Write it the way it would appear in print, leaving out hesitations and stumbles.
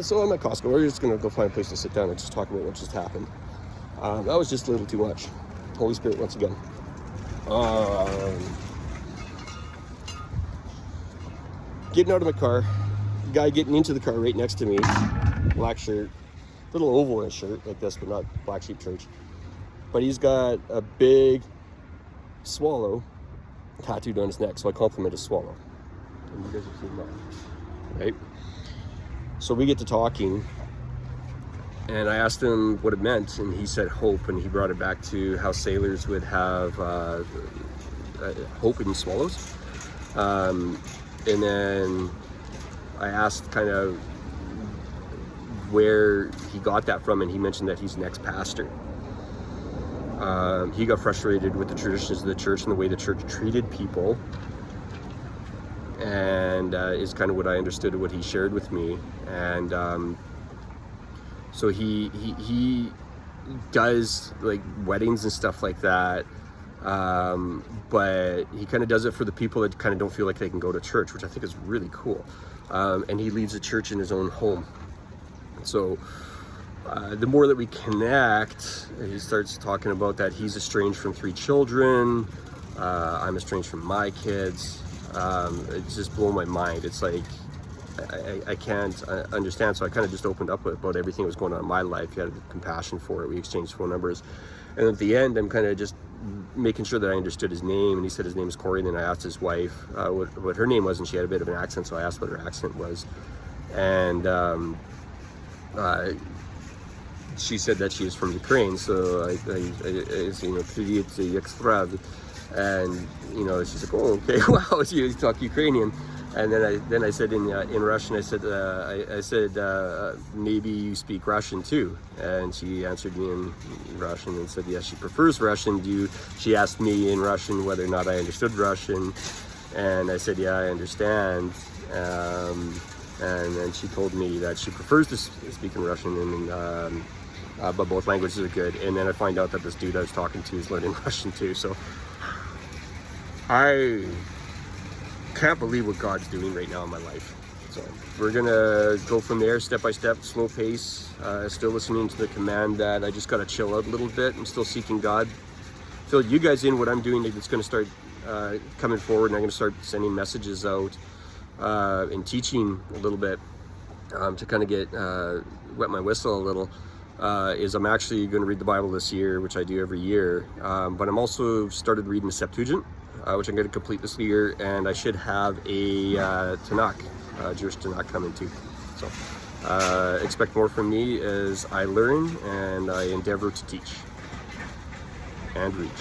So I'm at Costco. We're just going to go find a place to sit down and just talk about what just happened. That was just a little too much. Holy Spirit once again. Getting out of my car, guy getting into the car right next to me, black shirt, little oval in his shirt like this, but not Black Sheep Church. But he's got a big swallow tattooed on his neck, so I compliment his swallow. And you guys have seen that, right? So we get to talking, and I asked him what it meant, and he said hope, and he brought it back to how sailors would have hope in swallows. And then I asked kind of where he got that from, and he mentioned that he's an ex-pastor. He got frustrated with the traditions of the church and the way the church treated people, and is kind of what I understood of what he shared with me. And so he does like weddings and stuff like that, but he kind of does it for the people that kind of don't feel like they can go to church, which I think is really cool. And he leads a church in his own home. So the more that we connect, he starts talking about that he's estranged from 3 children. I'm estranged from my kids. It's just blown my mind. It's like I can't understand. So I kind of just opened up about everything that was going on in my life. He had compassion for it. We exchanged phone numbers, and at the end, I'm kind of just making sure that I understood his name. And he said his name is Corey. And then I asked his wife what her name was, and she had a bit of an accent. So I asked what her accent was, and she said that she is from Ukraine. So I привет, extra. And she's like, oh, okay, wow, you talk Ukrainian. And then I said in Russian, I said maybe you speak Russian too. And she answered me in Russian and said yes, she prefers Russian. She asked me in Russian whether or not I understood Russian, and I said yeah, I understand. And then she told me that she prefers to speak in Russian, and but both languages are good. And then I find out that this dude I was talking to is learning Russian too. So I can't believe what God's doing right now in my life. So we're gonna go from there, step by step, slow pace, still listening to the command that I just gotta chill out a little bit. I'm still seeking God. Fill you guys in what I'm doing. It's gonna start coming forward, and I'm gonna start sending messages out and teaching a little bit to kind of get wet my whistle a little. Is I'm actually going to read the Bible this year, which I do every year, but I'm also started reading the Septuagint, which I'm going to complete this year, and I should have a Tanakh, Jewish Tanakh coming too. So expect more from me as I learn and I endeavor to teach and reach.